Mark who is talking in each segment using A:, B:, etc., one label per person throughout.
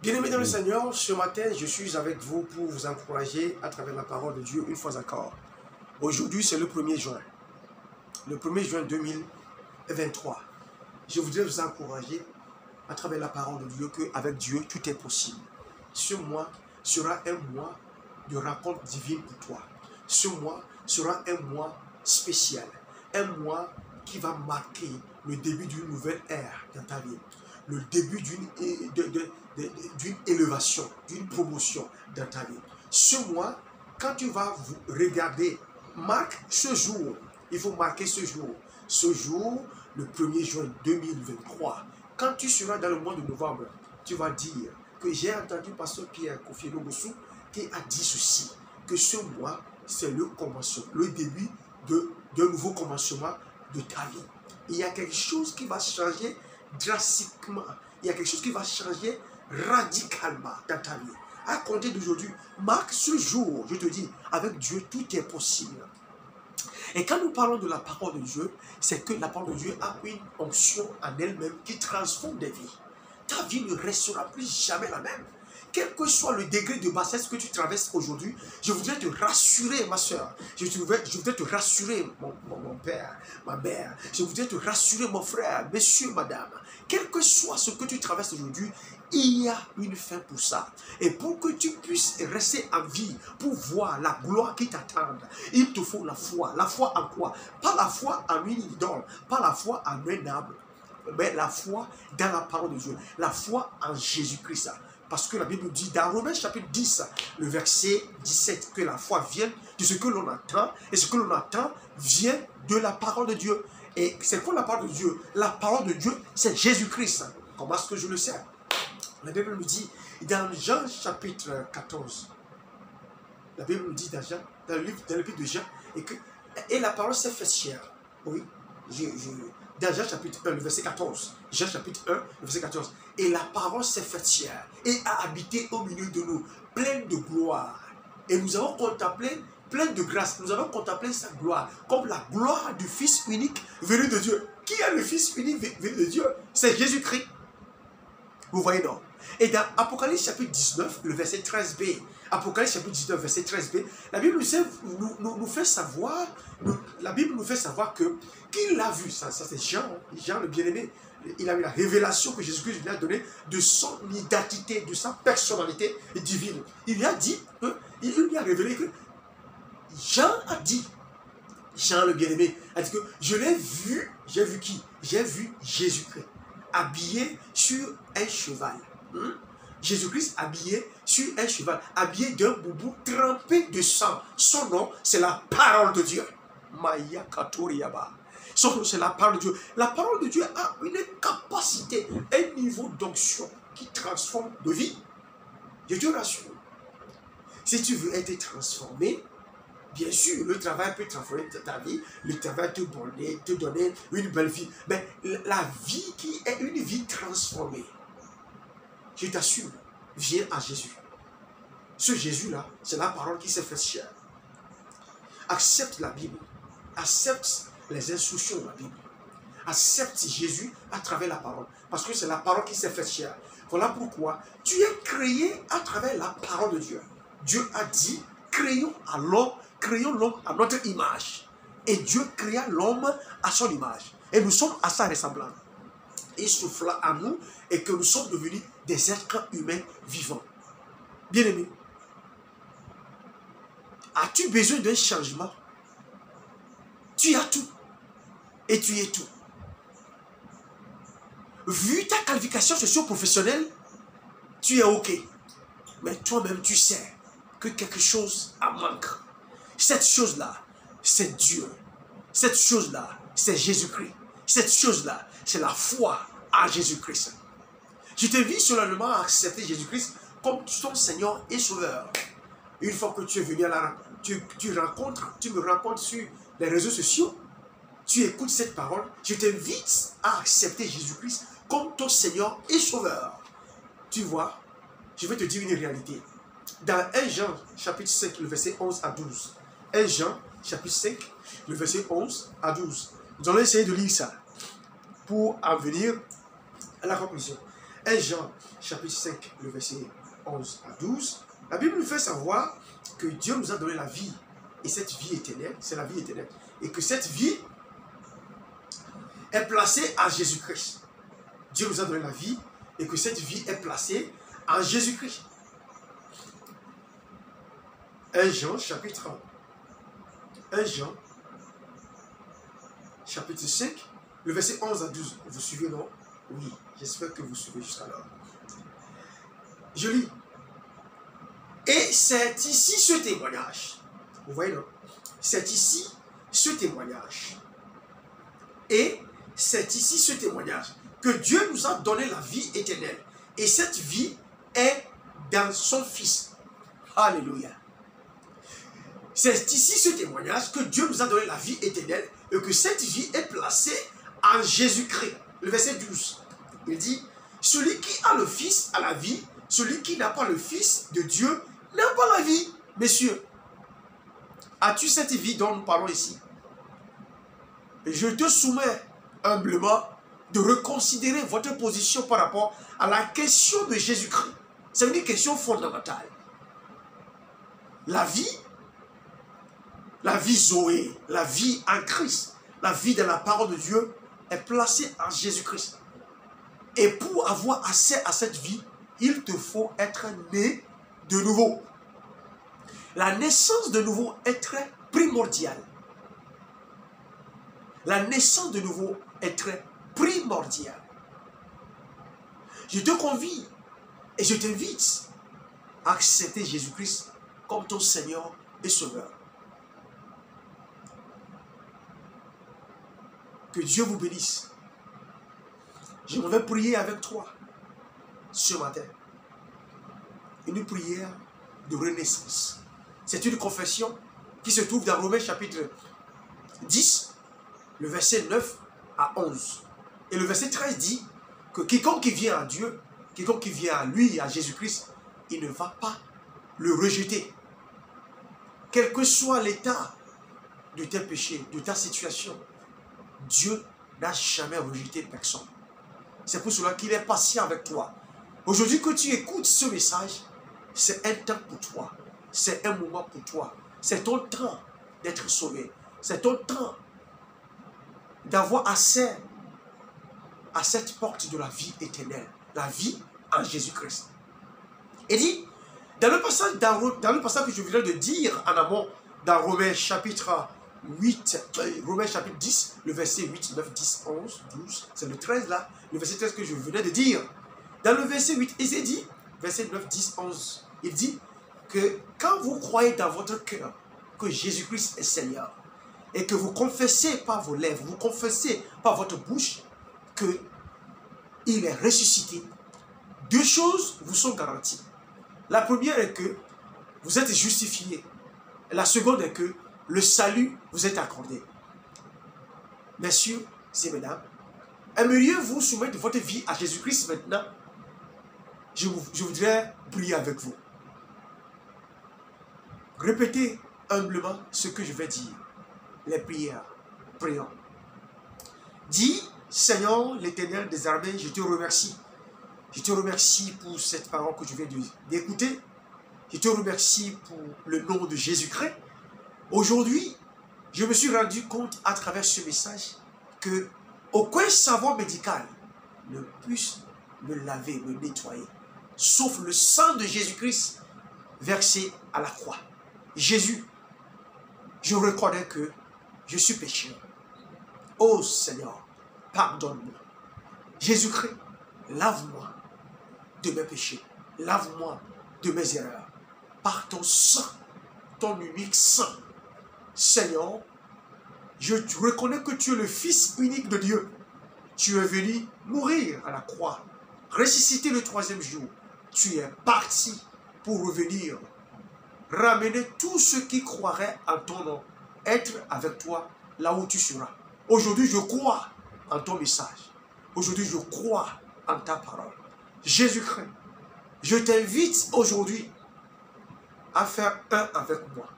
A: Bien-aimés dans le Seigneur, ce matin, je suis avec vous pour vous encourager à travers la parole de Dieu une fois encore. Aujourd'hui, c'est le 1er juin. Le 1er juin 2023. Je voudrais vous encourager à travers la parole de Dieu qu'avec Dieu, tout est possible. Ce mois sera un mois de rencontre divine pour toi. Ce mois sera un mois spécial. Un mois qui va marquer le début d'une nouvelle ère dans ta vie. Le début d'une élévation, d'une promotion dans ta vie. Ce mois, quand tu vas regarder, marque ce jour. Il faut marquer ce jour. Ce jour, le 1er juin 2023. Quand tu seras dans le mois de novembre, tu vas dire que j'ai entendu Pasteur Pierre Kofi Lobossou qui a dit ceci, que ce mois, c'est le commencement, le début d'un nouveau commencement de ta vie. Il y a quelque chose qui va changer drastiquement. Il y a quelque chose qui va changer radicalement dans ta vie. À compter d'aujourd'hui, marque ce jour, je te dis, avec Dieu, tout est possible. Et quand nous parlons de la parole de Dieu, c'est que la parole de Dieu a une onction en elle-même qui transforme des vies. Ta vie ne restera plus jamais la même. Quel que soit le degré de bassesse que tu traverses aujourd'hui, je voudrais te rassurer, ma soeur. Je voudrais te rassurer, mon père, ma mère. Je voudrais te rassurer, mon frère, monsieur, madame. Quel que soit ce que tu traverses aujourd'hui, il y a une fin pour ça. Et pour que tu puisses rester en vie, pour voir la gloire qui t'attend, il te faut la foi. La foi en quoi? Pas la foi en une idole, pas la foi en un arbre, mais la foi dans la parole de Dieu. La foi en Jésus-Christ. Parce que la Bible dit dans Romains chapitre 10, le verset 17, que la foi vient de ce que l'on attend, et ce que l'on attend vient de la parole de Dieu. Et c'est quoi la parole de Dieu? La parole de Dieu, c'est Jésus-Christ. Comment est-ce que je le sais? La Bible nous dit, dans Jean chapitre 14, la Bible nous dit dans le livre de Jean, et la parole s'est faite chair. Oui, dans Jean chapitre 1, le verset 14. Jean chapitre 1, le verset 14. Et la parole s'est faite chair et a habité au milieu de nous, pleine de gloire. Et nous avons contemplé, pleine de grâce, nous avons contemplé sa gloire, comme la gloire du Fils unique venu de Dieu. Qui est le Fils unique venu de Dieu? C'est Jésus-Christ. Vous voyez donc. Et dans Apocalypse chapitre 19, le verset 13b, Apocalypse chapitre 19, verset 13b, la Bible nous fait savoir, la Bible nous fait savoir que qu'il a vu, ça c'est Jean le bien-aimé, il a eu la révélation que Jésus-Christ lui a donnée de son identité, de sa personnalité divine. Il lui a dit, il lui a révélé que Jean a dit, Jean le bien-aimé, a dit que je l'ai vu, j'ai vu qui? J'ai vu Jésus-Christ, habillé sur un cheval. Jésus-Christ habillé sur un cheval, habillé d'un boubou trempé de sang. Son nom, c'est la parole de Dieu. Maya Katoriaba. Son nom, c'est la parole de Dieu. La parole de Dieu a une capacité, un niveau d'onction qui transforme de vie. Je te rassure. Si tu veux être transformé, bien sûr, le travail peut transformer ta vie, le travail te donner une belle vie. Mais la vie qui est une vie transformée, je t'assure, viens à Jésus. Ce Jésus-là, c'est la parole qui s'est faite chair. Accepte la Bible. Accepte les instructions de la Bible. Accepte Jésus à travers la parole. Parce que c'est la parole qui s'est faite chair. Voilà pourquoi tu es créé à travers la parole de Dieu. Dieu a dit, créons l'homme à notre image. Et Dieu créa l'homme à son image. Et nous sommes à sa ressemblance. Il souffla à nous et que nous sommes devenus des êtres humains vivants. Bien-aimé, as-tu besoin d'un changement? Tu as tout et tu es tout. Vu ta qualification socio-professionnelle, tu es OK. Mais toi-même, tu sais que quelque chose en manque. Cette chose-là, c'est Dieu. Cette chose-là, c'est Jésus-Christ. Cette chose-là, c'est la foi à Jésus-Christ. Je t'invite solennellement à accepter Jésus-Christ comme ton Seigneur et Sauveur. Une fois que tu es venu à la rencontre, tu me rencontres sur les réseaux sociaux, tu écoutes cette parole, je t'invite à accepter Jésus-Christ comme ton Seigneur et Sauveur. Tu vois, je vais te dire une réalité. Dans 1 Jean, chapitre 5, le verset 11 à 12. 1 Jean, chapitre 5, le verset 11 à 12. Nous allons essayer de lire ça pour en venir à la conclusion. 1 Jean, chapitre 5, le verset 11 à 12, la Bible nous fait savoir que Dieu nous a donné la vie. Et cette vie éternelle, c'est la vie éternelle. Et que cette vie est placée en Jésus-Christ. Dieu nous a donné la vie et que cette vie est placée en Jésus-Christ. 1 Jean, chapitre 5, le verset 11 à 12. Vous suivez, non? Oui, j'espère que vous suivez jusqu'à là. Je lis. Et c'est ici ce témoignage. Vous voyez, non? C'est ici ce témoignage. Et c'est ici ce témoignage que Dieu nous a donné la vie éternelle. Et cette vie est dans son Fils. Alléluia. C'est ici ce témoignage que Dieu nous a donné la vie éternelle et que cette vie est placée en Jésus-Christ. Le verset 12. Il dit, celui qui a le Fils a la vie, celui qui n'a pas le Fils de Dieu n'a pas la vie. Messieurs, as-tu cette vie dont nous parlons ici? Et je te soumets humblement de reconsidérer votre position par rapport à la question de Jésus-Christ. C'est une question fondamentale. La vie Zoé, la vie en Christ, la vie de la parole de Dieu est placée en Jésus-Christ. Et pour avoir accès à cette vie, il te faut être né de nouveau. La naissance de nouveau est très primordiale. La naissance de nouveau est très primordiale. Je te convie et je t'invite à accepter Jésus-Christ comme ton Seigneur et Sauveur. Que Dieu vous bénisse. Je vais prier avec toi ce matin. Une prière de renaissance. C'est une confession qui se trouve dans Romains chapitre 10, le verset 9 à 11. Et le verset 13 dit que quiconque qui vient à Dieu, quiconque qui vient à lui, à Jésus-Christ, il ne va pas le rejeter. Quel que soit l'état de tes péchés, de ta situation, Dieu n'a jamais rejeté personne. C'est pour cela qu'il est patient avec toi. Aujourd'hui que tu écoutes ce message, c'est un temps pour toi. C'est un moment pour toi. C'est ton temps d'être sauvé. C'est ton temps d'avoir accès à cette porte de la vie éternelle. La vie en Jésus-Christ. Et dit, dans le passage que je viens de dire en amont, dans Romains chapitre 10, le verset 8, 9, 10, 11, 12, c'est le 13 là, le verset 13 que je venais de dire. Dans le verset 8, il s'est dit, verset 9, 10, 11, il dit que quand vous croyez dans votre cœur que Jésus-Christ est Seigneur et que vous confessez par vos lèvres, vous confessez par votre bouche qu'il est ressuscité, deux choses vous sont garanties. La première est que vous êtes justifié. La seconde est que le salut vous est accordé. Messieurs et mesdames, aimeriez-vous soumettre votre vie à Jésus-Christ maintenant? Je voudrais prier avec vous. Répétez humblement ce que je vais dire. Les prières. Prions. Dis, Seigneur l'Éternel des armées, je te remercie. Je te remercie pour cette parole que je viens d'écouter. Je te remercie pour le nom de Jésus-Christ. Aujourd'hui, je me suis rendu compte à travers ce message que aucun savon médical ne puisse me laver, me nettoyer, sauf le sang de Jésus-Christ versé à la croix. Jésus, je reconnais que je suis pécheur. Oh Seigneur, pardonne-moi. Jésus-Christ, lave-moi de mes péchés. Lave-moi de mes erreurs. Par ton sang, ton unique sang. Seigneur, je reconnais que tu es le Fils unique de Dieu. Tu es venu mourir à la croix, ressusciter le troisième jour. Tu es parti pour revenir, ramener tous ceux qui croiraient en ton nom, être avec toi là où tu seras. Aujourd'hui, je crois en ton message. Aujourd'hui, je crois en ta parole. Jésus-Christ, je t'invite aujourd'hui à faire un avec moi.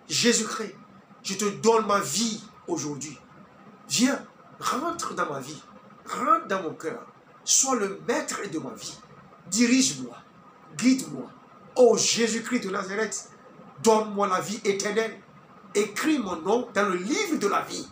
A: Jésus-Christ, je te donne ma vie aujourd'hui. Viens, rentre dans ma vie. Rentre dans mon cœur. Sois le maître de ma vie. dirige-moi, guide-moi. Ô Jésus-Christ de Nazareth, donne-moi la vie éternelle. Écris mon nom dans le livre de la vie